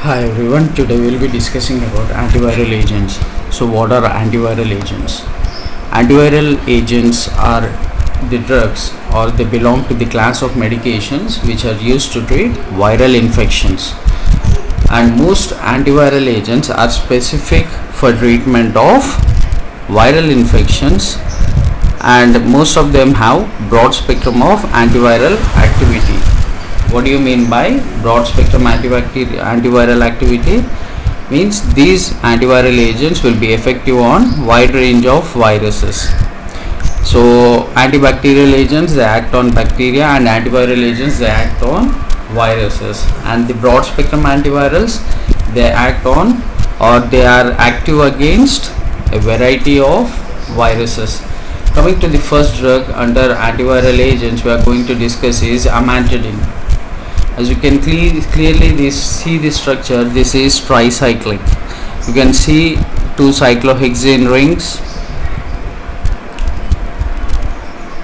Hi everyone, today we will be discussing about antiviral agents. So what are antiviral agents? Antiviral agents are the drugs or they belong to the class of medications which are used to treat viral infections. And most antiviral agents are specific for treatment of viral infections, and most of them have broad spectrum of antiviral activity. What do you mean by broad spectrum antiviral activity? Means these antiviral agents will be effective on wide range of viruses. So antibacterial agents, they act on bacteria, and antiviral agents, they act on viruses. And the broad spectrum antivirals, they act on or they are active against a variety of viruses. Coming to the first drug under antiviral agents we are going to discuss is amantadine. As you can clearly see the structure, this is tricyclic. You can see two cyclohexane rings.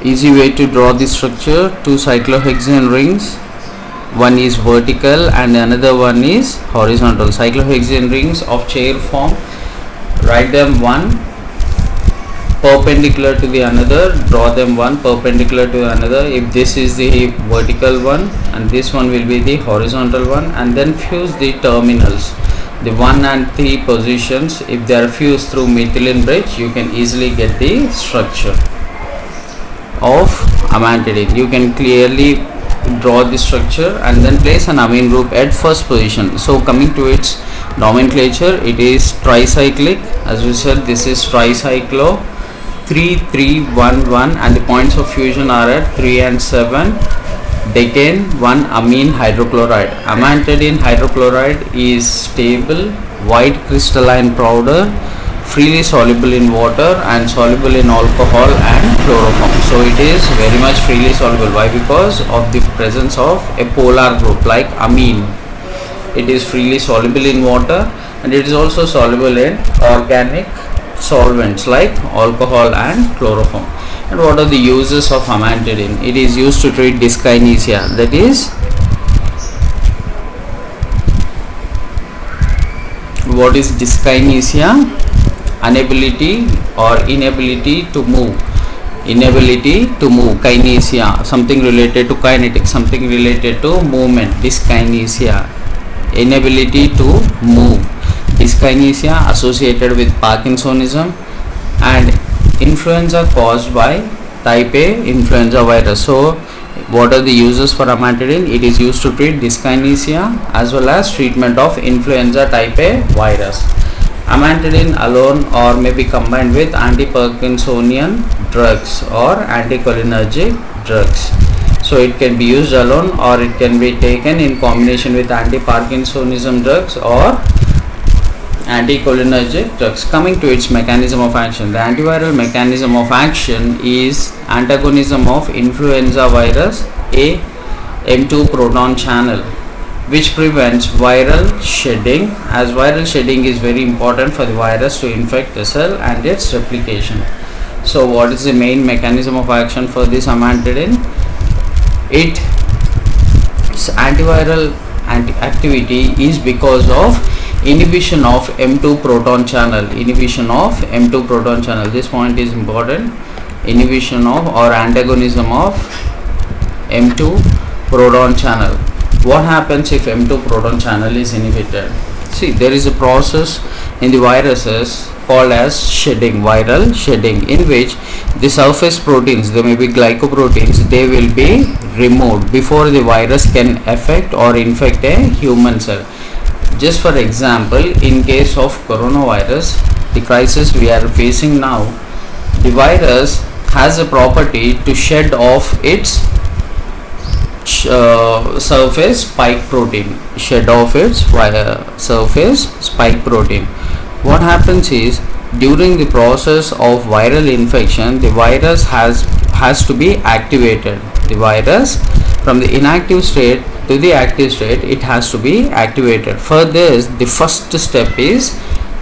Easy way to draw the structure: two cyclohexane rings. One is vertical and another one is horizontal. Cyclohexane rings of chair form. Write them one perpendicular to the another, draw them one perpendicular to another. If this is the vertical one and this one will be the horizontal one, and then fuse the terminals, the 1 and 3 positions. If they are fused through methylene bridge, you can easily get the structure of amantadine. You can clearly draw the structure and then place an amine group at first position. So coming to its nomenclature, it is tricyclic. As we said, this is tricyclo 3, 3, 1, 1, and the points of fusion are at 3 and 7. Decane 1 amine hydrochloride. Amantadine hydrochloride is stable, white crystalline powder, freely soluble in water and soluble in alcohol and chloroform. So it is very much freely soluble. Why? Because of the presence of a polar group like amine. It is freely soluble in water and it is also soluble in organic solvents like alcohol and chloroform. And what are the uses of amantadine? It is used to treat dyskinesia, that is, what is dyskinesia? Inability to move. Kinesia, something related to kinetics, something related to movement. Dyskinesia, inability to move. Dyskinesia associated with Parkinsonism, and influenza caused by type A influenza virus. So what are the uses for amantadine? It is used to treat dyskinesia as well as treatment of influenza type A virus. Amantadine alone or may be combined with anti-Parkinsonian drugs or anticholinergic drugs. So it can be used alone or it can be taken in combination with anti-Parkinsonism drugs or anticholinergic drugs. Coming to its mechanism of action, the antiviral mechanism of action is antagonism of influenza virus A M2 proton channel, which prevents viral shedding, as viral shedding is very important for the virus to infect the cell and its replication. So what is the main mechanism of action for this amantadine? Its antiviral activity is because of inhibition of M2 proton channel. This point is important. Inhibition of or antagonism of M2 proton channel. What happens if M2 proton channel is inhibited? See, there is a process in the viruses called as shedding, viral shedding, in which the surface proteins, they may be glycoproteins, they will be removed before the virus can affect or infect a human cell. Just for example, in case of coronavirus, the crisis we are facing now, the virus has a property to shed off its surface spike protein. What happens is, during the process of viral infection, the virus has to be activated. The virus, from the inactive state to the active state, it has to be activated. For this, the first step is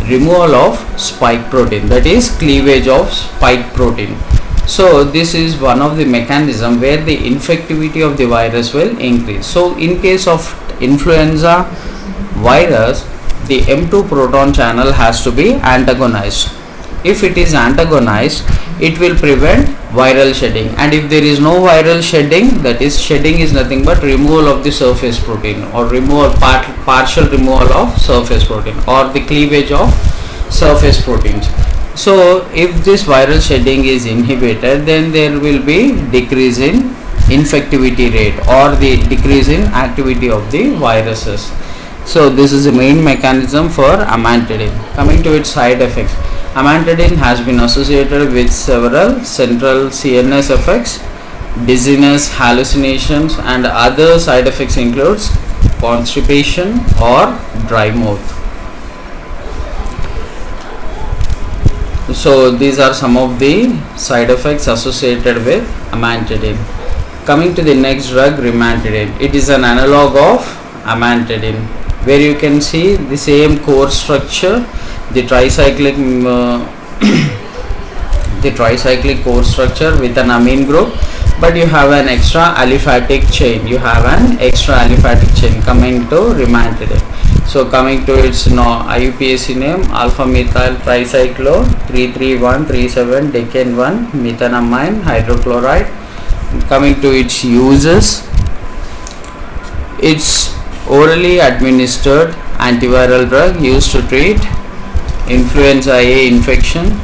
removal of spike protein, that is cleavage of spike protein. So this is one of the mechanism where the infectivity of the virus will increase. So in case of influenza virus, the M2 proton channel has to be antagonized. If it is antagonized, it will prevent viral shedding, and if there is no viral shedding, that is, shedding is nothing but removal of the surface protein, or partial removal of surface protein, or the cleavage of surface proteins. So if this viral shedding is inhibited, then there will be decrease in infectivity rate, or the decrease in activity of the viruses. So this is the main mechanism for amantadine. Coming to its side effects, amantadine has been associated with several central CNS effects, dizziness, hallucinations, and other side effects includes constipation or dry mouth. So these are some of the side effects associated with amantadine. Coming to the next drug, rimantadine. It is an analog of amantadine, where you can see the same core structure, the tricyclic core structure with an amine group, but you have an extra aliphatic chain. Coming to rimantadine. So coming to its IUPAC name, alpha methyl tricyclo 33137 decane 1 methanamine hydrochloride. Coming to its uses, it's orally administered antiviral drug used to treat influenza A infection,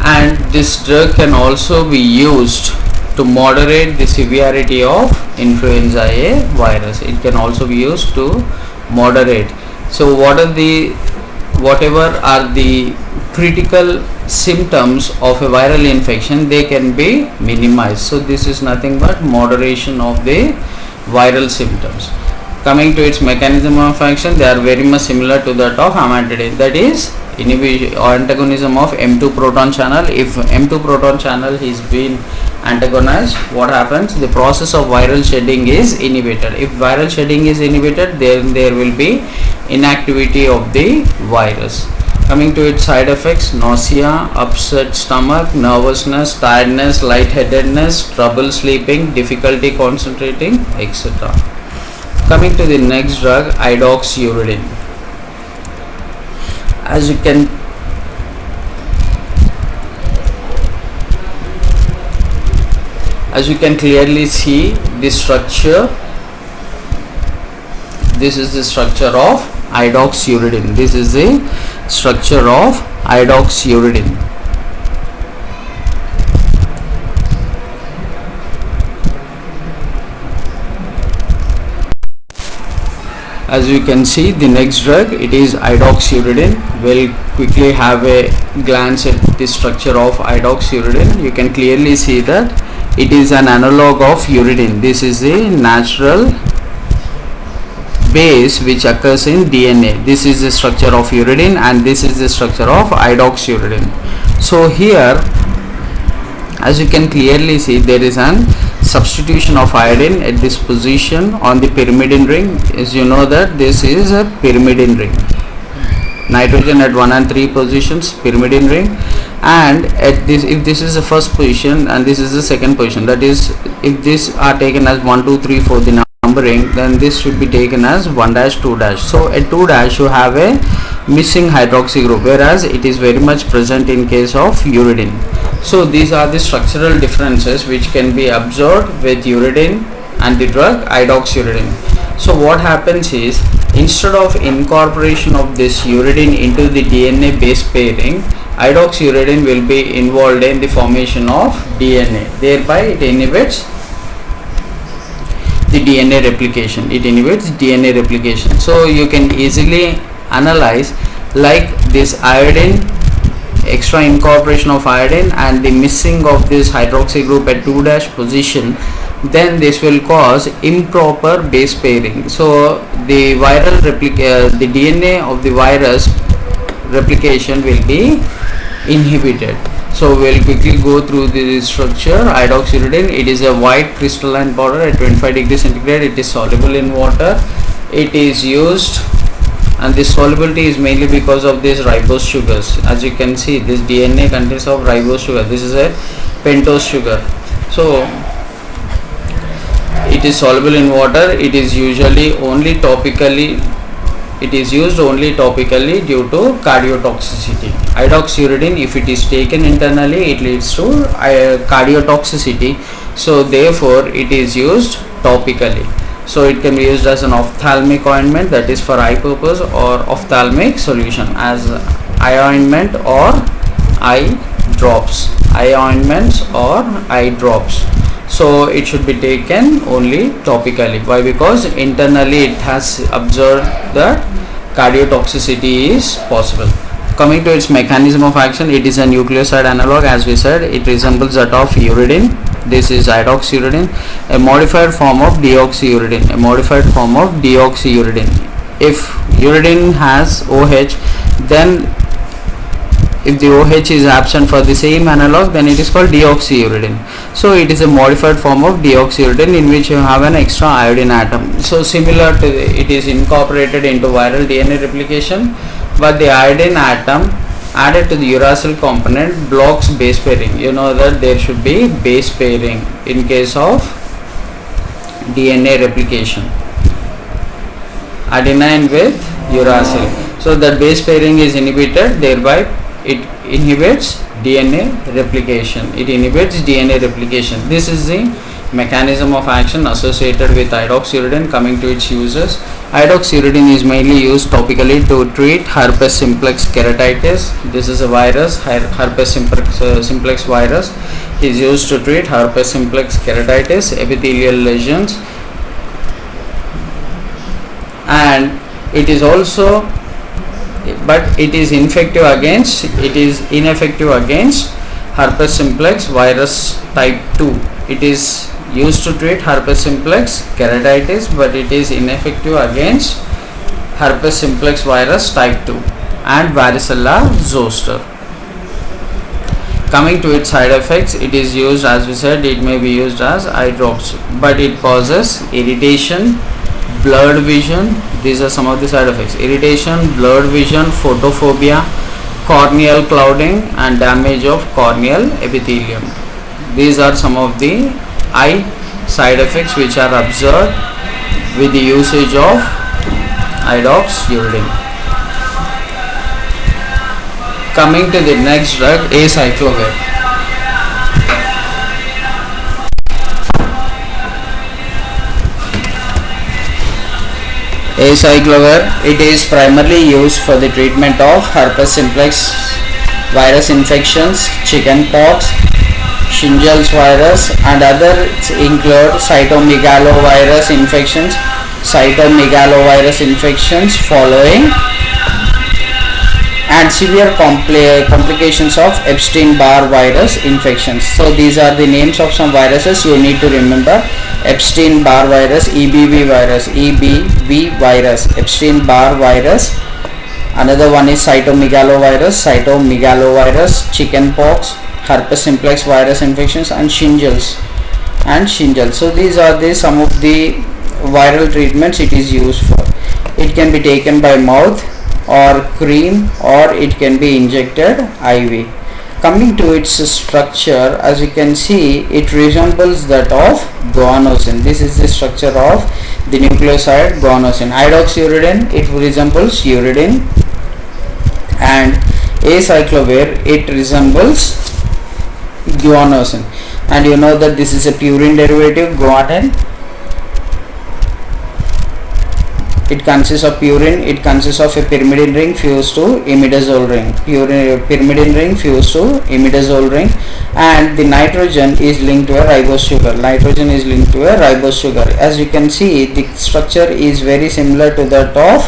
and this drug can also be used to moderate the severity of influenza A virus. It can also be used to moderate. So whatever are the critical symptoms of a viral infection, they can be minimized. So this is nothing but moderation of the viral symptoms. Coming to its mechanism of action, they are very much similar to that of amantadine, that is inhibition or antagonism of M2 proton channel. If M2 proton channel is being antagonized, what happens? The process of viral shedding is inhibited. If viral shedding is inhibited, then there will be inactivity of the virus. Coming to its side effects, nausea, upset stomach, nervousness, tiredness, lightheadedness, trouble sleeping, difficulty concentrating, etc. Coming to the next drug, idoxuridine. As you can clearly see the structure, this is the structure of idoxuridine. This is the structure of idoxuridine. As you can see, the next drug, it is idoxuridine. We'll quickly have a glance at the structure of idoxuridine. You can clearly see that it is an analog of uridine. This is a natural base which occurs in DNA. This is the structure of uridine, and this is the structure of idoxuridine. So here, as you can clearly see, there is an substitution of iodine at this position on the pyrimidine ring. As you know that this is a pyrimidine ring. Nitrogen at 1 and 3 positions, pyrimidine ring, and at this, if this is the first position and this is the second position, that is, if these are taken as 1, 2, 3, 4, the numbering, then this should be taken as 1 dash, 2 dash. So at 2 dash you have a missing hydroxy group, whereas it is very much present in case of uridine. So these are the structural differences which can be observed with uridine and the drug idoxuridine. So what happens is, instead of incorporation of this uridine into the DNA base pairing, idoxuridine will be involved in the formation of DNA. Thereby it inhibits the DNA replication. So you can easily analyze, like this iodine, extra incorporation of iodine and the missing of this hydroxy group at 2 dash position, then this will cause improper base pairing. So the viral the DNA of the virus replication will be inhibited. So we'll quickly go through the structure. Idoxuridine, it is a white crystalline powder at 25 degrees centigrade. It is soluble in water. It is used, and this solubility is mainly because of these ribose sugars. As you can see, this DNA contains of ribose sugar. This is a pentose sugar. So it is soluble in water. It is usually only topically, it is used only topically due to cardiotoxicity. Idoxuridine, if it is taken internally, it leads to cardiotoxicity, so therefore it is used topically. So it can be used as an ophthalmic ointment, that is for eye purpose, or ophthalmic solution as eye ointment or eye drops, eye ointments or eye drops. So it should be taken only topically. Why? Because internally it has observed that cardiotoxicity is possible. Coming to its mechanism of action, it is a nucleoside analog. As we said, it resembles that of uridine. This is idoxuridine, a modified form of deoxyuridine, a modified form of deoxyuridine. If uridine has OH, then if the OH is absent for the same analog, then it is called deoxyuridine. So it is a modified form of deoxyuridine in which you have an extra iodine atom. So similar to it is incorporated into viral DNA replication, but the iodine atom added to the uracil component blocks base pairing. You know that there should be base pairing in case of DNA replication, adenine with uracil. So that base pairing is inhibited, thereby it inhibits DNA replication. It inhibits DNA replication. This is the mechanism of action associated with idoxuridine. Coming to its uses, idoxuridine is mainly used topically to treat herpes simplex keratitis. This is a virus, herpes simplex virus is used to treat herpes simplex keratitis, epithelial lesions, and it is also, but it is ineffective against herpes simplex virus type 2. It is used to treat herpes simplex keratitis, but it is ineffective against herpes simplex virus type 2 and varicella zoster. Coming to its side effects, it is used, as we said, it may be used as eye drops, but it causes irritation, blurred vision. These are some of the side effects: irritation, blurred vision, photophobia, corneal clouding, and damage of corneal epithelium. These are some of the eye side effects which are observed with the usage of idoxuridine. Coming to the next drug, acyclovir. Acyclovir, it is primarily used for the treatment of herpes simplex virus infections, chickenpox, shingles virus, and others include cytomegalovirus infections following, and severe complications of Epstein-Barr virus infections. So these are the names of some viruses you need to remember: Epstein-Barr virus, EBV virus, Epstein-Barr virus. Another one is cytomegalovirus, chickenpox, herpes simplex virus infections, and shingles. So these are some of the viral treatments it is used for. It can be taken by mouth or cream, or it can be injected IV. Coming to its structure, as you can see, it resembles that of guanosine. This is the structure of the nucleoside guanosine. Idoxuridine, it resembles uridine, and acyclovir, it resembles guanosine. And you know that this is a purine derivative, guanine. It consists of purine, it consists of a pyrimidine ring fused to imidazole ring, pyrimidine ring fused to imidazole ring, and the nitrogen is linked to a ribose sugar. As you can see, the structure is very similar to that of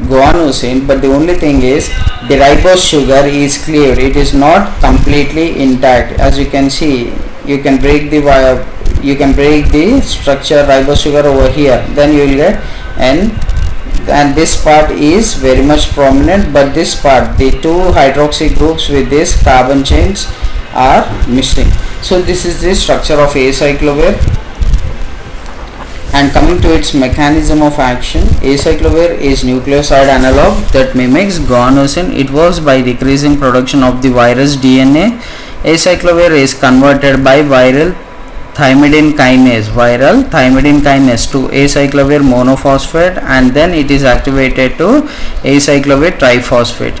guanosine, but the only thing is the ribose sugar is cleaved. It is not completely intact. As you can see, you can break the structure ribose sugar over here, then you will get N, and this part is very much prominent, but this part, the two hydroxy groups with this carbon chains, are missing. So this is the structure of acyclovir. And coming to its mechanism of action, acyclovir is nucleoside analog that mimics guanosine. It works by decreasing production of the virus DNA. Acyclovir is converted by viral thymidine kinase, viral thymidine kinase to acyclovir monophosphate, and then it is activated to acyclovir triphosphate,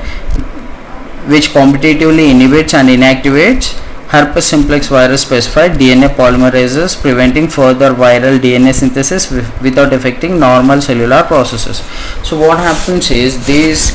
which competitively inhibits and inactivates herpes simplex virus specified DNA polymerases, preventing further viral DNA synthesis without affecting normal cellular processes. So what happens is these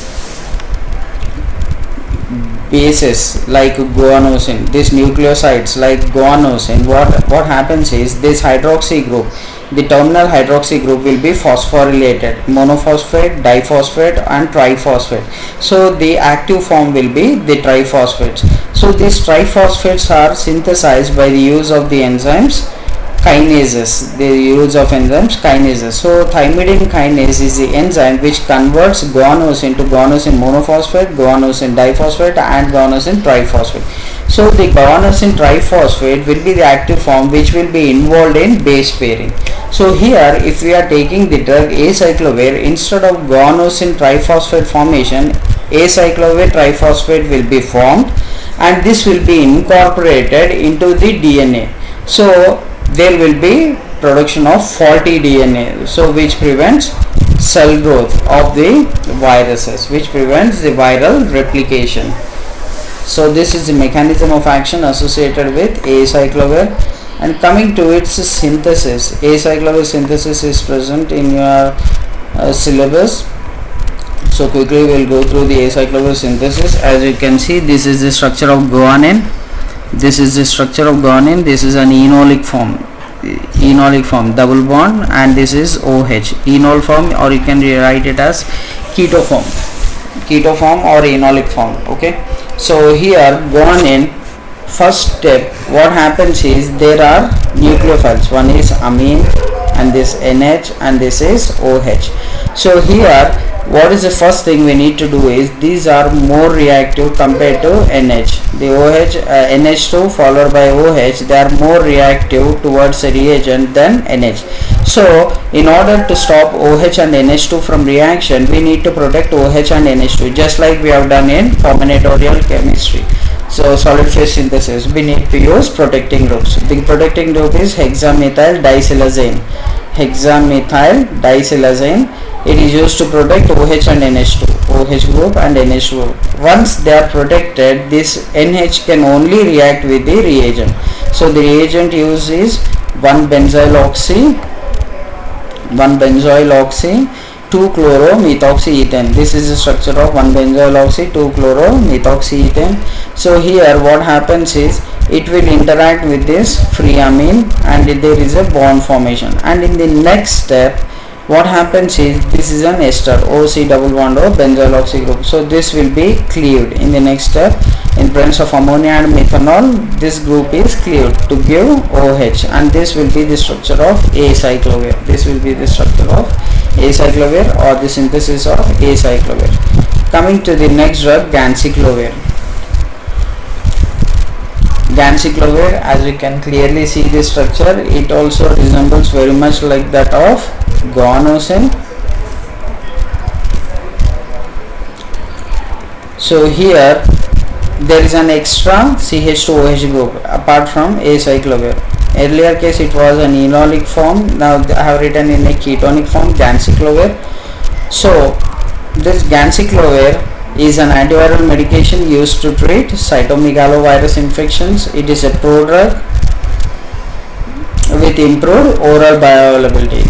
bases like guanosine, these nucleosides like guanosine, what happens is this hydroxy group, the terminal hydroxy group will be phosphorylated, monophosphate, diphosphate and triphosphate. So the active form will be the triphosphates. So these triphosphates are synthesized by the use of the enzymes kinases, the use of enzymes kinases. So thymidine kinase is the enzyme which converts guanosine to guanosine monophosphate, guanosine diphosphate and guanosine triphosphate. So the guanosine triphosphate will be the active form which will be involved in base pairing. So here if we are taking the drug acyclovir, instead of guanosine triphosphate formation, acyclovir triphosphate will be formed and this will be incorporated into the DNA. So there will be production of faulty DNA, so which prevents cell growth of the viruses, which prevents the viral replication. So this is the mechanism of action associated with acyclovir. And coming to its synthesis, acyclovir synthesis is present in your syllabus. So quickly we will go through the acyclovir synthesis. As you can see, this is the structure of guanine. This is the structure of guanine. This is an enolic form, double bond, and this is OH, enol form, or you can rewrite it as keto form or enolic form. Okay, so here guanine, first step, what happens is there are nucleophiles. One is amine and this NH and this is OH. So here what is the first thing we need to do is these are more reactive compared to NH. The OH, NH2 followed by OH, they are more reactive towards a reagent than NH. So in order to stop OH and NH2 from reaction, we need to protect OH and NH2, just like we have done in combinatorial chemistry. So solid phase synthesis, we need to use protecting groups. The protecting group is hexamethyl disilazine. It is used to protect OH and NH2, OH group and NH group. Once they are protected, this NH can only react with the reagent. So the reagent used is 1-benzyl oxy, 2-chloromethoxyethane. This is the structure of 1-benzyl oxy, 2-chloromethoxyethane. So here what happens is it will interact with this free amine and there is a bond formation. And in the next step, what happens is this is an ester, OC double bond O benzyl oxy group. So this will be cleaved in the next step. In presence of ammonia and methanol, this group is cleaved to give OH, and this will be the structure of acyclovir. This will be the structure of acyclovir or the synthesis of acyclovir. Coming to the next drug, ganciclovir. Ganciclovir, as you can clearly see the structure, it also resembles very much like that of guanosine. So here there is an extra CH2OH group apart from acyclovir. Earlier case it was an enolic form, now I have written in a ketonic form, ganciclovir. So this ganciclovir is an antiviral medication used to treat cytomegalovirus infections. It is a prodrug with improved oral bioavailability.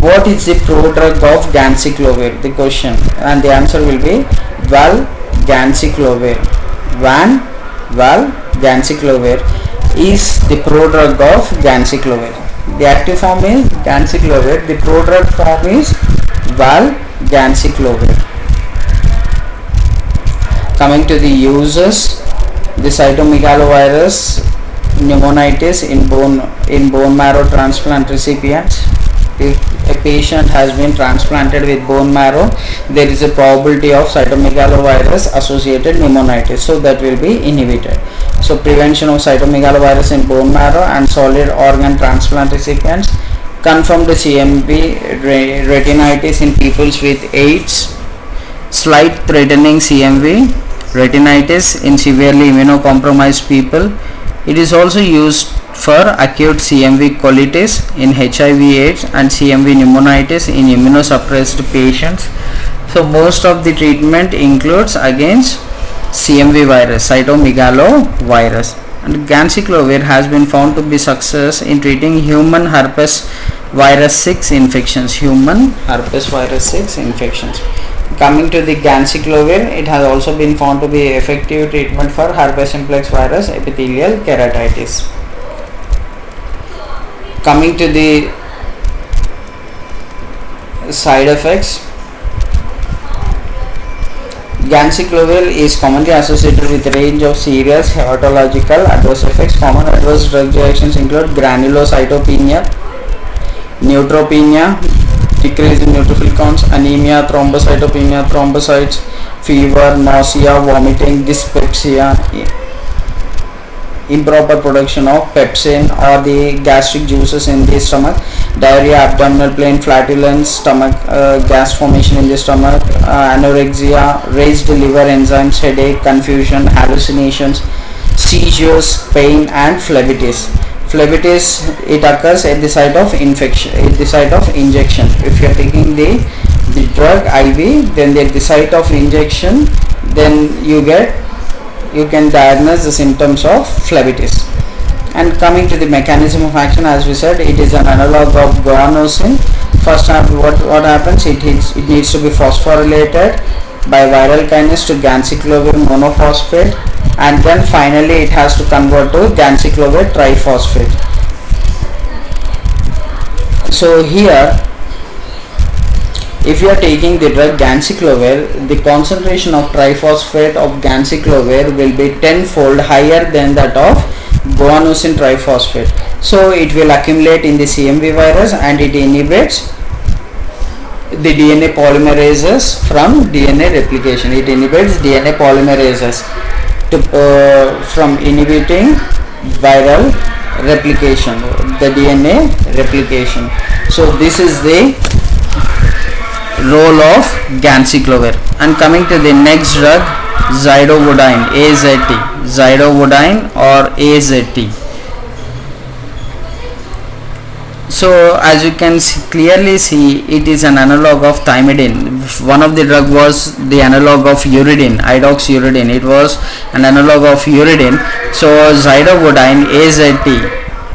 What is the prodrug of ganciclovir? The question, and the answer will be valganciclovir. Valganciclovir is the prodrug of ganciclovir. The active form is ganciclovir. The prodrug form is valganciclovir. Coming to the uses, the cytomegalovirus pneumonitis in bone marrow transplant recipients. If a patient has been transplanted with bone marrow, there is a probability of cytomegalovirus associated pneumonitis, so that will be inhibited. So prevention of cytomegalovirus in bone marrow and solid organ transplant recipients. Confirmed CMV retinitis in people with AIDS. Slight threatening CMV retinitis in severely immunocompromised people. It is also used for acute CMV colitis in HIV/AIDS and CMV pneumonitis in immunosuppressed patients. So most of the treatment includes against CMV virus, cytomegalovirus. And ganciclovir has been found to be success in treating human herpes virus 6 infections. Coming to the ganciclovir, it has also been found to be effective treatment for herpes simplex virus epithelial keratitis. Coming to the side effects, ganciclovir is commonly associated with a range of serious hematological adverse effects. Common adverse drug reactions include granulocytopenia, neutropenia, decrease in neutrophil counts, anemia, thrombocytopenia, thrombocytes, fever, nausea, vomiting, dyspepsia, improper production of pepsin or the gastric juices in the stomach, diarrhea, abdominal pain, flatulence, stomach gas formation in the stomach, anorexia, raised liver enzymes, headache, confusion, hallucinations, seizures, pain, and phlebitis. Phlebitis, it occurs at the site of infection, at the site of injection. If you are taking the drug IV, then at the site of injection, then you can diagnose the symptoms of phlebitis. And coming to the mechanism of action, as we said, it is an analog of guanosine. First, what happens? It needs to be phosphorylated by viral kinase to ganciclovir monophosphate, and then finally it has to convert to ganciclovir triphosphate. So here, if you are taking the drug ganciclovir, the concentration of triphosphate of ganciclovir will be tenfold higher than that of guanosine triphosphate. So it will accumulate in the CMV virus and it inhibits the DNA polymerases from DNA replication. It inhibits DNA polymerases from inhibiting viral replication, the DNA replication. So this is the role of ganciclovir. And coming to the next drug, zidovudine, zidovudine or AZT. So as you can clearly see, it is an analog of thymidine. One of the drug was the analog of uridine, idoxuridine. It was an analog of uridine. So zidovudine, AZT.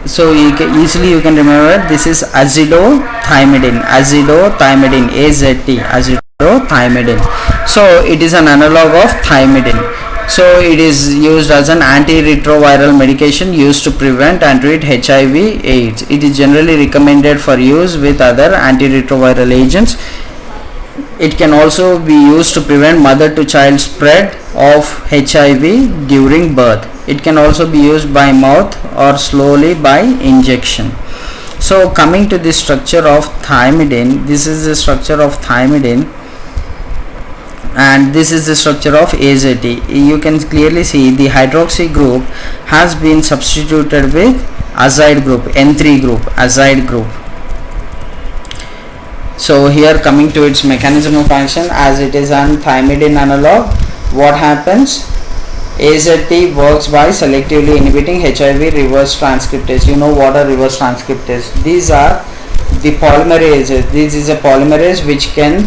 So easily you can remember, this is azithromycin, AZT, azithromycin. So it is an analog of thymidine. So it is used as an antiretroviral medication used to prevent and treat HIV/AIDS. It is generally recommended for use with other antiretroviral agents. It can also be used to prevent mother to child spread of HIV during birth. It can also be used by mouth or slowly by injection. So coming to the structure of thymidine, this is the structure of thymidine and this is the structure of AZT. You can clearly see the hydroxy group has been substituted with azide group, N3 group, azide group. So here coming to its mechanism of action, as it is an thymidine analog, what happens? AZT works by selectively inhibiting HIV reverse transcriptase. You know what are reverse transcriptase? These are the polymerases. This is a polymerase which can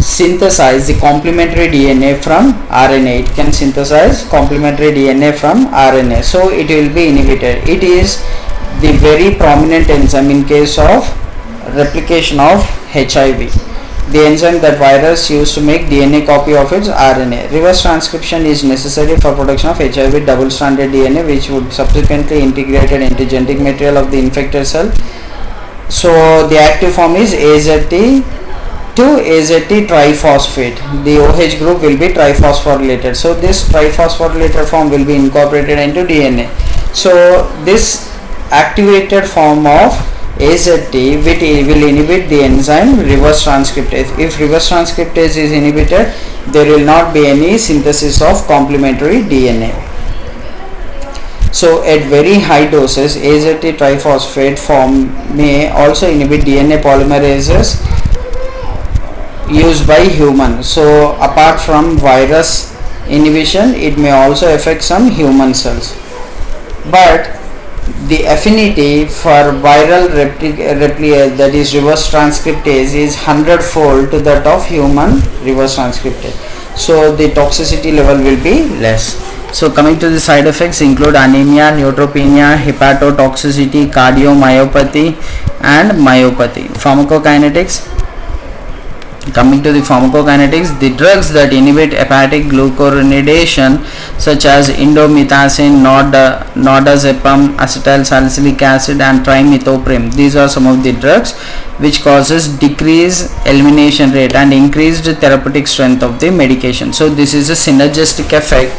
synthesize the complementary DNA from RNA. It can synthesize complementary DNA from RNA. So it will be inhibited. It is the very prominent enzyme in case of replication of HIV. The enzyme that virus used to make DNA copy of its RNA. Reverse transcription is necessary for production of HIV double-stranded DNA, which would subsequently integrated into genetic material of the infected cell. So the active form is AZT to AZT triphosphate. The OH group will be triphosphorylated. So this triphosphorylated form will be incorporated into DNA. So this activated form of AZT will inhibit the enzyme reverse transcriptase. If reverse transcriptase is inhibited, there will not be any synthesis of complementary DNA. So at very high doses, AZT triphosphate form may also inhibit DNA polymerases used by humans. So apart from virus inhibition, it may also affect some human cells. but the affinity for viral that is reverse transcriptase is 100-fold to that of human reverse transcriptase, so the toxicity level will be less. So coming to the side effects include anemia, neutropenia, hepatotoxicity, cardiomyopathy and myopathy. Pharmacokinetics. Coming to the pharmacokinetics, the drugs that inhibit hepatic glucuronidation such as indomethacin, nordazepam, acetyl salicylic acid and trimethoprim, these are some of the drugs which causes decreased elimination rate and increased therapeutic strength of the medication. So this is a synergistic effect.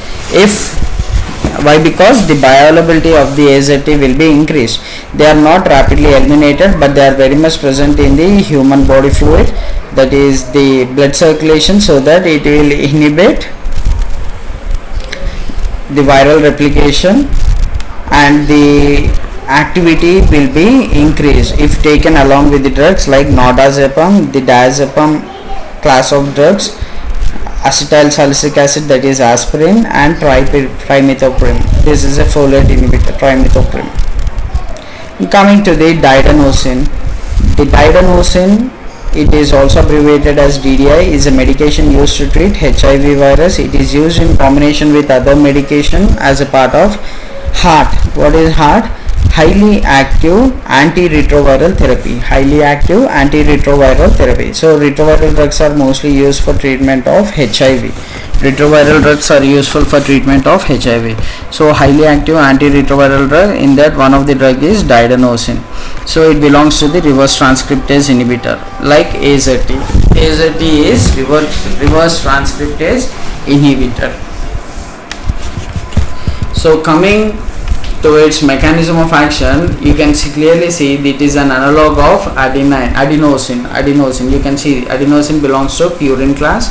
Why? Because the bioavailability of the AZT will be increased. They are not rapidly eliminated, but they are very much present in the human body fluid, that is the blood circulation, so that it will inhibit the viral replication and the activity will be increased if taken along with the drugs like nordazepam, the diazepam class of drugs, acetyl salicylic acid, that is aspirin, and trimethoprim. This is a folate inhibitor, trimethoprim. Coming to the diadenosine, it is also abbreviated as DDI, is a medication used to treat HIV virus. It is used in combination with other medication as a part of HAART. What is HAART? Highly active antiretroviral therapy. So retroviral drugs are mostly used for treatment of HIV. So highly active antiretroviral drug, in that one of the drug is diadenosine. So it belongs to the reverse transcriptase inhibitor like AZT. AZT is reverse transcriptase inhibitor. So coming to its mechanism of action, you can clearly see it is an analog of adenosine. You can see adenosine belongs to purine class.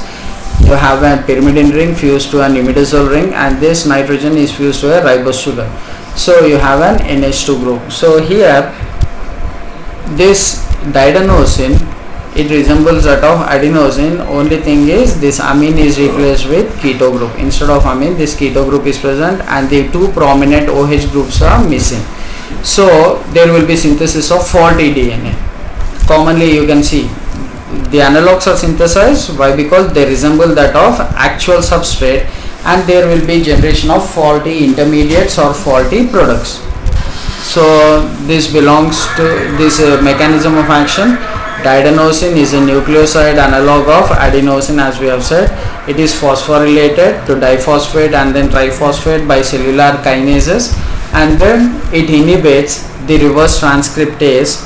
You have a pyrimidine ring fused to an imidazole ring, and this nitrogen is fused to a ribose sugar. So you have an NH2 group. So here this diadenosine, it resembles that of adenosine. Only thing is this amine is replaced with keto group. Instead of amine, this keto group is present and the two prominent OH groups are missing. So there will be synthesis of faulty DNA. Commonly you can see the analogs are synthesized. Why? Because they resemble that of actual substrate, and there will be generation of faulty intermediates or faulty products. So this belongs to this mechanism of action. Diadenosine is a nucleoside analog of adenosine, as we have said. It is phosphorylated to diphosphate and then triphosphate by cellular kinases, and then it inhibits the reverse transcriptase,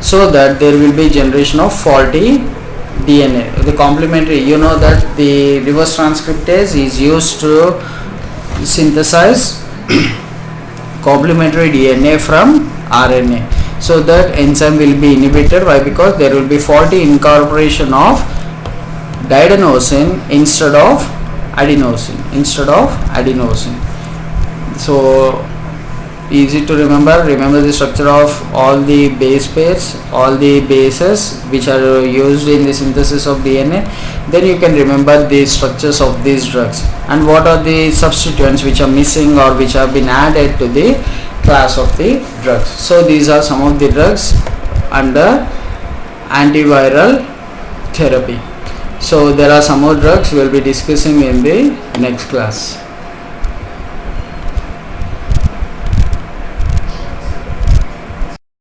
so that there will be generation of faulty DNA. The complementary, you know that the reverse transcriptase is used to synthesize complementary DNA from RNA, so that enzyme will be inhibited. Why? Because there will be faulty incorporation of diadenosine instead of adenosine. So easy to remember the structure of all the base pairs, all the bases which are used in the synthesis of DNA. Then you can remember the structures of these drugs and what are the substituents which are missing or which have been added to the class of the drugs. So these are some of the drugs under antiviral therapy. So there are some more drugs we will be discussing in the next class.